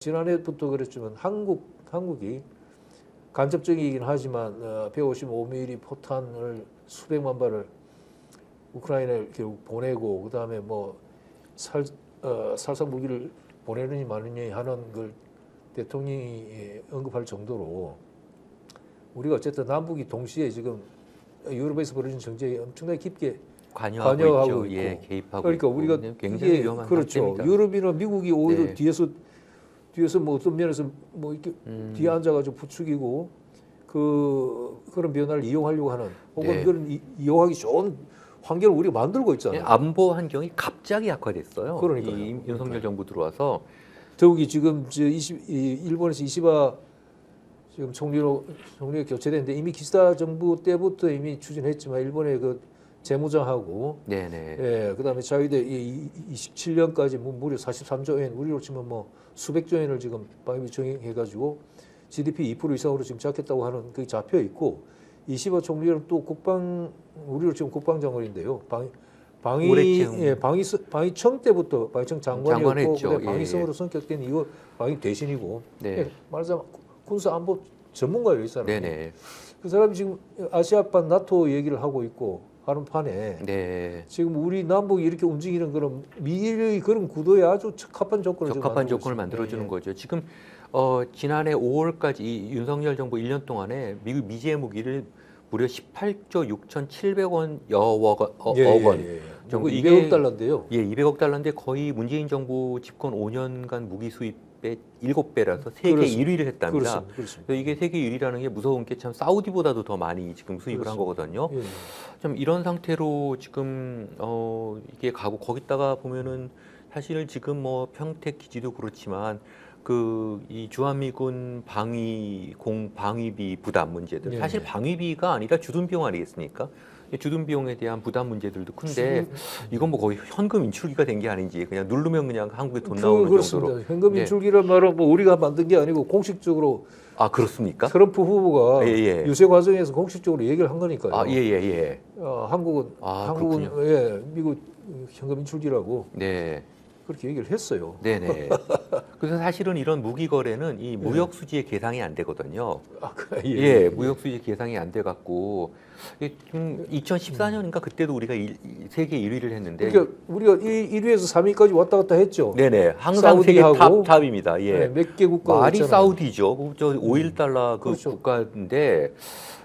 지난해부터 그랬지만 한국이 간접적이긴 하지만 155mm 포탄을 수백만 발을 우크라이나에 결국 보내고 그다음에 뭐 살상 무기를 보내느니 마느니 하는 걸 대통령이 언급할 정도로 우리가 어쨌든 남북이 동시에 지금 유럽에서 벌어진 정쟁에 엄청나게 깊게 관여하고 있고, 예, 개입하고 그러니까 있고. 우리가 굉장히 이게 위험한 그렇죠. 상태입니다. 유럽이나 미국이 오히려 네. 뒤에서 뭐 어떤 면에서 뭐 이렇게 뒤에 앉아가지고 부추기고 그런 변화를 이용하려고 하는 혹은 네. 그런 이용하기 좋은 환경을 우리가 만들고 있잖아요. 안보 환경이 갑자기 악화됐어요. 그러니까요. 이 윤석열 정부 들어와서 더욱이 지금 일본에서 이시바 지금 총리가 교체됐는데 이미 기시다 정부 때부터 이미 추진했지만 일본의 그 재무장하고 네네. 예, 그다음에 자위대 27년까지 무려 43조 엔, 우리로 치면 뭐 수백조 엔을 지금 방위비 정해가지고 GDP 2% 이상으로 지금 잡겠다고 하는 그게 잡혀 있고, 이시바 총리는 또 우리로 지금 국방장관인데요. 방위청 때부터 방위청 장관이었고, 장관했죠. 방위성으로 성격된 이거 방위 대신이고, 네. 예, 말하자면 군사 안보 전문가예요, 이 사람이. 네네. 그 사람이 지금 아시아판 나토 얘기를 하고 있고 하는 판에 네. 지금 우리 남북이 이렇게 움직이는 그런 미래의 그런 구도에 아주 적합한 조건을 만들어주는 거죠. 지금 지난해 5월까지 이 윤석열 정부 1년 동안에 미국 미제 무기를 무려 18조 6,700억 원. 정도 200억 달러인데요. 예, 200억 달러인데 거의 문재인 정부 집권 5년간 무기 수입의 7배라서 세계 그렇습니다. 1위를 했답니다. 그렇습니다. 그래서 이게 세계 1위라는 게 무서운 게 참 사우디보다도 더 많이 지금 수입을 한 거거든요. 예. 좀 이런 상태로 지금 이게 가고 거기다가 보면은 사실 지금 뭐 평택 기지도 그렇지만 이 주한미군 방위비 부담 문제들, 사실 방위비가 아니라 주둔 비용 아니겠습니까? 주둔 비용에 대한 부담 문제들도 큰데 이건 뭐 거의 현금 인출기가 된 게 아닌지 그냥 누르면 그냥 한국에 돈 나오는 그렇습니다. 정도로. 현금 인출기란 말은 뭐 우리가 만든 게 아니고 공식적으로 그렇습니까? 트럼프 후보가 예. 유세 과정에서 공식적으로 얘기를 한 거니까요. 예. 한국은 그렇군요. 예, 미국 현금 인출기라고 네. 그렇게 얘기를 했어요. 네네. 그래서 사실은 이런 무기 거래는 이 무역 수지의 계상이 안 되거든요. 무역 수지 계상이 안 돼 갖고 2014년인가 그때도 우리가 세계 1위를 했는데. 그러니까 우리가 1위에서 3위까지 왔다 갔다 했죠. 네네. 항상 세계 탑입니다. 예. 몇 개 국가 말이 있잖아요. 사우디죠. 저 5.1달러 그렇죠. 국가인데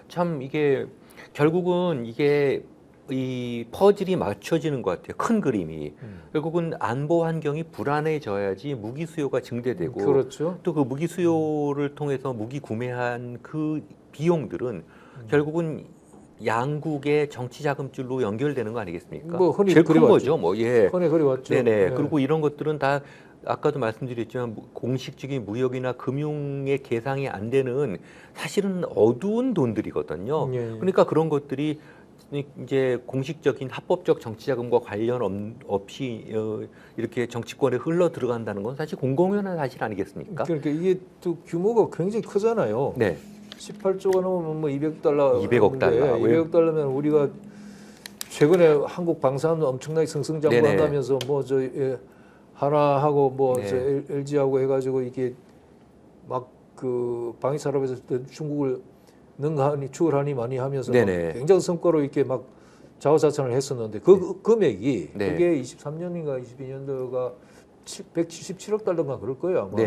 참 이게 결국은 이 퍼즐이 맞춰지는 것 같아요. 큰 그림이. 결국은 안보 환경이 불안해져야지 무기 수요가 증대되고, 그렇죠. 또 그 무기 수요를 통해서 무기 구매한 그 비용들은 결국은 양국의 정치 자금줄로 연결되는 거 아니겠습니까? 뭐 흔히 제일 큰 그래 거죠. 왔죠. 흔히 그래 왔죠. 네네. 그리고 이런 것들은 다 아까도 말씀드렸지만 공식적인 무역이나 금융의 계상이 안 되는 사실은 어두운 돈들이거든요. 그러니까 그런 것들이 이제 공식적인 합법적 정치자금과 관련 없이 이렇게 정치권에 흘러 들어간다는 건 사실 공공연한 사실 아니겠습니까? 그러니까 이게 또 규모가 굉장히 크잖아요. 네. 18조가 넘으면 뭐 200달러. 200억 달러. 200억 달러면 우리가 최근에 한국 방산도 엄청나게 승승장구한다면서 뭐 하나하고 뭐 LG하고 해가지고 이게 막 그 방위 산업에서 중국을 능하니 추월하니 많이 하면서 굉장히 성과로 이렇게 막 자화자찬을 했었는데 그 금액이 그게 23년인가 22년도가 177억 달러인가 그럴 거예요 아마.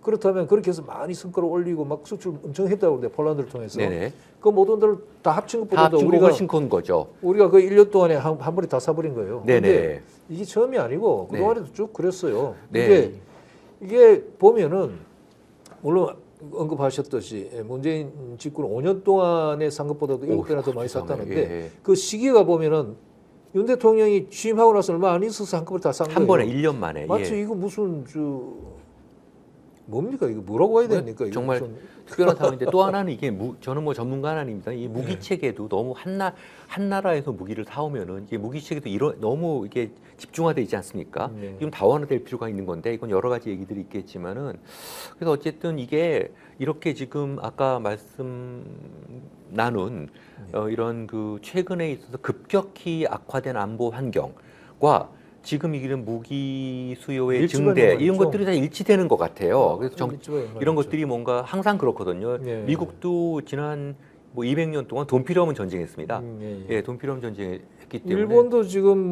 그렇다면 그렇게 해서 많이 성과를 올리고 막 수출 엄청 했다고 그러는데 폴란드를 통해서 그 모든 돈을 다 합친 것보다도 우리가 훨씬 큰 거죠. 우리가 그 1년 동안에 한 번에 다 사버린 거예요. 근데 이게 처음이 아니고 그동안에도 쭉 그랬어요. 이게 보면은 물론 언급하셨듯이 문재인 집권 5년 동안의 산 것보다도 7배나 더 많이 샀다는데 그 시기가 보면은 윤 대통령이 취임하고 나서 얼마 안 있어서 한꺼번에 다 산 거예요. 한 번에 1년 만에. 마치 이거 무슨 뭡니까 이거 뭐라고 해야 됩니까? 정말 특별한 상황인데 또 하나는 이게 저는 뭐 전문가는 아닙니다. 이 무기 체계도 너무 한 나라에서 무기를 사오면은 이게 무기 체계도 너무 이게 집중화돼 있지 않습니까? 이건 다원화될 필요가 있는 건데 이건 여러 가지 얘기들이 있겠지만은 그래서 어쨌든 이게 이렇게 지금 아까 말씀 나눈 이런 그 최근에 있어서 급격히 악화된 안보 환경과 지금 이런 무기 수요의 밀집하는 증대 거 이런 있죠. 것들이 다 일치되는 것 같아요. 그래서 이런 있죠. 것들이 뭔가 항상 그렇거든요. 예. 미국도 지난 뭐 200년 동안 돈 필요 없는 전쟁했습니다. 예. 돈 필요 없는 전쟁했기 때문에 일본도 지금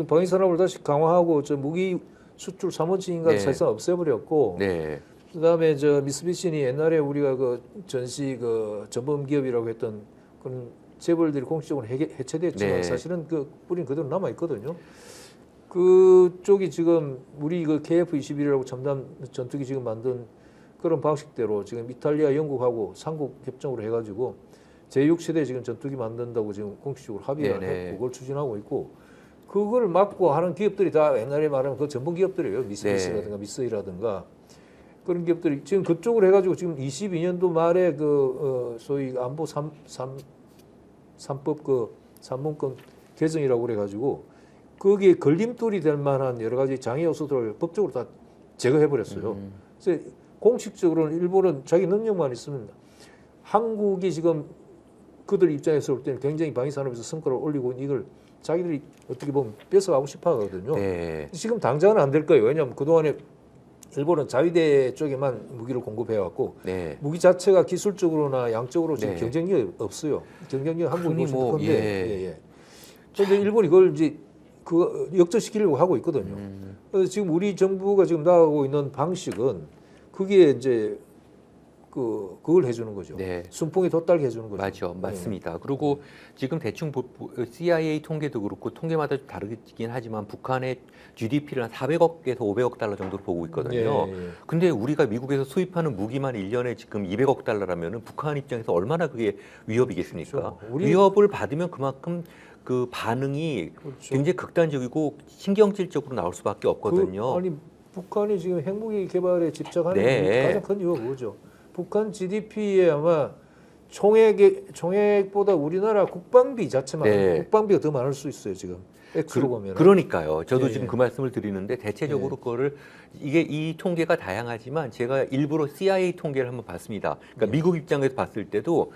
방위 산업을 다시 강화하고 저 무기 수출 사무처인가 네. 사실상 없애버렸고, 네, 그다음에 저 미쓰비시니 옛날에 우리가 그 전시 그 전범 기업이라고 했던 그런 재벌들이 공식적으로 해체됐지만 네. 사실은 그 뿌리는 그대로 남아 있거든요. 그쪽이 지금 우리 그 KF-21이라고 첨단 전투기 지금 만든 그런 방식대로 지금 이탈리아, 영국하고 삼국 협정으로 해가지고 제6세대 지금 전투기 만든다고 지금 공식적으로 합의를 네네. 했고 그걸 추진하고 있고, 그걸 막고 하는 기업들이 다 옛날에 말하면 그 전문 기업들이에요. 미쓰비시라든가 미쓰이라든가 그런 기업들이 지금 그쪽으로 해가지고 지금 22년도 말에 소위 안보 3법 그 3문건 개정이라고 그래가지고 거기에 걸림돌이 될 만한 여러 가지 장애 요소들을 법적으로 다 제거해 버렸어요. 그래서 공식적으로는 일본은 자기 능력만 있으면, 한국이 지금 그들 입장에서 볼 때는 굉장히 방위 산업에서 성과를 올리고 있는 이걸 자기들이 어떻게 보면 뺏어가고 싶어 하거든요. 네. 지금 당장은 안 될 거예요. 왜냐하면 그동안에 일본은 자위대 쪽에만 무기를 공급해왔고 네. 무기 자체가 기술적으로나 양적으로 지금 네. 경쟁력이 없어요. 경쟁력 한국이 흔히 훨씬 뭐, 큰데. 예. 예. 그런데 일본이 그걸 이제 역전시키려고 하고 있거든요. 그래서 지금 우리 정부가 지금 나가고 있는 방식은 그게 이제 그걸 해주는 거죠. 네. 순풍이 돋달게 해주는 거죠. 맞습니다. 그리고 지금 대충 CIA 통계도 그렇고 통계마다 좀 다르긴 하지만 북한의 GDP를 한 400억에서 500억 달러 정도로 보고 있거든요. 예. 근데 우리가 미국에서 수입하는 무기만 1년에 지금 200억 달러라면은 북한 입장에서 얼마나 그게 위협이겠습니까? 그렇죠. 위협을 받으면 그만큼 그 반응이 그렇죠. 굉장히 극단적이고 신경질적으로 나올 수밖에 없거든요. 아니 북한이 지금 핵무기 개발에 집착하는 네. 가장 큰 이유가 뭐죠? 북한 GDP에 아마 총액보다 우리나라 국방비 자체만 네. 국방비가 더 많을 수 있어요 지금 액수로 보면. 그러니까요. 저도 예, 지금 예. 그 말씀을 드리는데 대체적으로 그거를 이 통계가 다양하지만 제가 일부러 CIA 통계를 한번 봤습니다. 그러니까 미국 입장에서 봤을 때도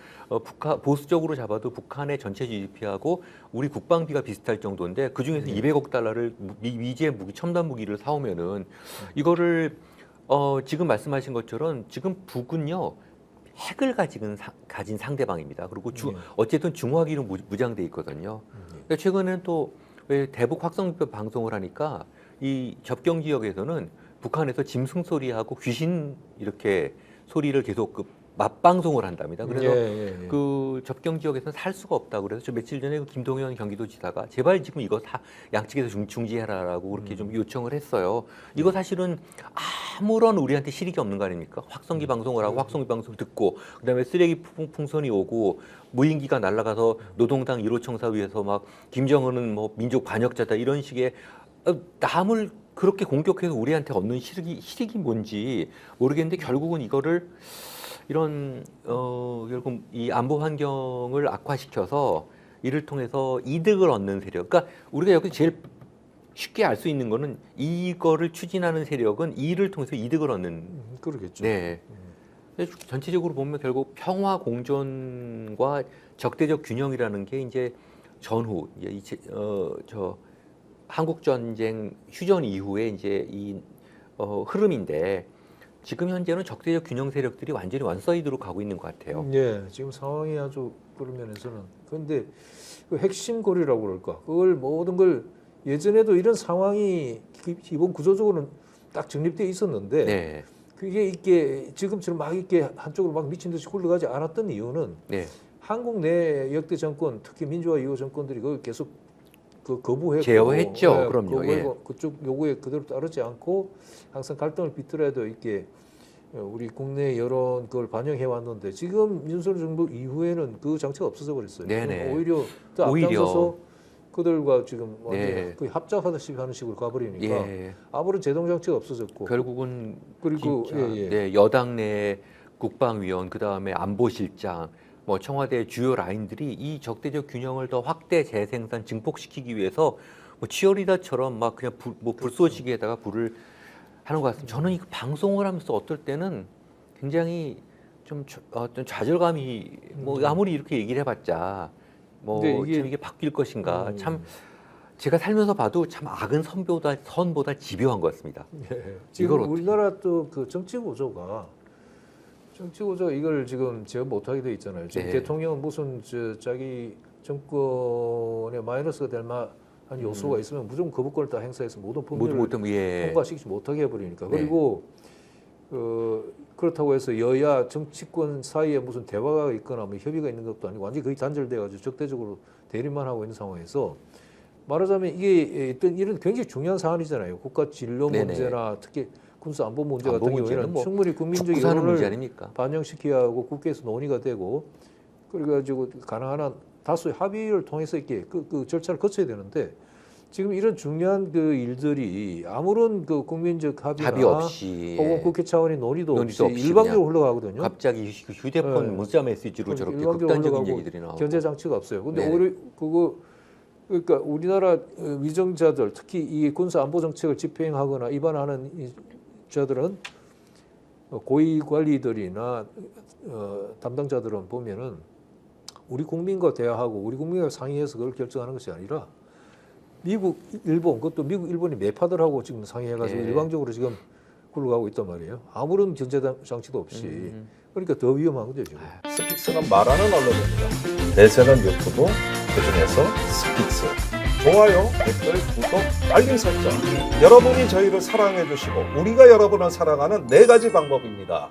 보수적으로 잡아도 북한의 전체 GDP하고 우리 국방비가 비슷할 정도인데 그 중에서 200억 달러를 미제 무기 첨단 무기를 사오면은 이거를 지금 말씀하신 것처럼 지금 북은요. 핵을 가진 상대방입니다. 그리고 어쨌든 중화기로 무장돼 있거든요. 그러니까 최근에는 또 왜 대북 확성기법 방송을 하니까 이 접경 지역에서는 북한에서 짐승 소리하고 귀신 이렇게 소리를 계속 맞방송을 한답니다. 그래서 그 접경 지역에서는 살 수가 없다고 그래서 저 며칠 전에 그 김동연 경기도지사가 제발 지금 이거 다 양측에서 중지해라라고 그렇게 좀 요청을 했어요. 이거 사실은 아무런 우리한테 실익이 없는 거 아닙니까? 확성기 방송을 하고 확성기 방송 듣고 그다음에 쓰레기 풍선이 오고 무인기가 날아가서 노동당 1호 청사위에서 막 김정은은 뭐 민족 반역자다 이런 식의 남을 그렇게 공격해서 우리한테 얻는 실익이 뭔지 모르겠는데 결국은 이거를 이런 결국 이 안보 환경을 악화시켜서 이를 통해서 이득을 얻는 세력. 그러니까 우리가 여기 제일 쉽게 알 수 있는 거는 이거를 추진하는 세력은 이를 통해서 이득을 얻는. 그러겠죠. 네. 전체적으로 보면 결국 평화 공존과 적대적 균형이라는 게 이제 전후 이제 저 한국 전쟁 휴전 이후에 이제 이 흐름인데. 지금 현재는 적대적 균형 세력들이 완전히 원사이드로 가고 있는 것 같아요. 예, 지금 상황이 아주 그런 면에서는. 그런데 그 핵심 고리라고 그럴까? 그걸 모든 걸 예전에도 이런 상황이 기본 구조적으로는 딱 정립되어 있었는데 네. 그게 이렇게 지금처럼 막 이렇게 한쪽으로 막 미친 듯이 흘러가지 않았던 이유는 네. 한국 내 역대 정권, 특히 민주화 이후 정권들이 그걸 계속 거부했고 제어했죠. 그럼요. 예. 그쪽 요구에 그대로 따르지 않고 항상 갈등을 빚더라도 이렇게 우리 국내 여론 그걸 반영해 왔는데 지금 윤석열 정부 이후에는 그 장치가 없어져 버렸어요. 네네. 오히려 더 앞장서서 그들과 지금 거의 합작하듯이 하는 식으로 가버리니까 아무런 제동 장치가 없어졌고 결국은 그리고 네, 여당 내 국방위원 그다음에 안보실장 뭐 청와대 주요 라인들이 이 적대적 균형을 더 확대 재생산 증폭시키기 위해서 뭐 치어리더처럼 막 그냥 불쏘시개에다가 불을 하는 것 같습니다. 저는 이 방송을 하면서 어떨 때는 굉장히 좀 어떤 좌절감이 뭐 아무리 이렇게 얘기를 해봤자 뭐 이게 바뀔 것인가 참 제가 살면서 봐도 참 악은 선보다 집요한 것 같습니다. 예. 지금 이걸 우리나라 또 그 정치 구조 이걸 지금 제어 못하게 돼 있잖아요. 지금 네. 대통령은 무슨 자기 정권에 마이너스가 될 만한 요소가 있으면 무조건 거부권을 다 행사해서 모든 법률을 통과시키지 못하게 해버리니까. 네. 그리고 그렇다고 해서 여야 정치권 사이에 무슨 대화가 있거나 뭐 협의가 있는 것도 아니고 완전히 거의 단절돼가지고 적대적으로 대립만 하고 있는 상황에서 말하자면 이게 어떤 이런 굉장히 중요한 사안이잖아요. 국가 진로 네네. 문제나 특히 군사 안보 문제 안보 같은 문제는 경우에는 뭐 충분히 국민적 죽고 사는 문제 여론을 아닙니까? 반영시켜야 하고 국회에서 논의가 되고 그래가지고 가능한 한 다수의 합의를 통해서 이렇게 그 절차를 거쳐야 되는데 지금 이런 중요한 그 일들이 아무런 그 국민적 합의나 합의 없이 혹은 국회 차원의 논의도 논의도 없이 없이 일방적으로 흘러가거든요. 갑자기 휴대폰 네. 문자 메시지로 저렇게 일방적으로 극단적인 흘러가고 얘기들이 나오고 견제 장치가 없어요. 근데 네. 오히려 그러니까 우리나라 위정자들 특히 이 군사 안보 정책을 집행하거나 위반하는 이 자들은 고위 관리들이나 담당자들은 보면은 우리 국민과 대화하고 우리 국민과 상의해서 그걸 결정하는 것이 아니라 미국, 일본 그것도 미국, 일본이 매파들하고 지금 상의해가지고 네. 일방적으로 지금 굴러가고 있단 말이에요. 아무런 견제 장치도 없이. 그러니까 더 위험한 거죠 지금. 스픽스는 말하는 언론입니다. 내세는 유튜브, 그중에서 스픽스. 좋아요, 댓글, 구독, 알림 설정. 여러분이 저희를 사랑해 주시고 우리가 여러분을 사랑하는 4가지 방법입니다.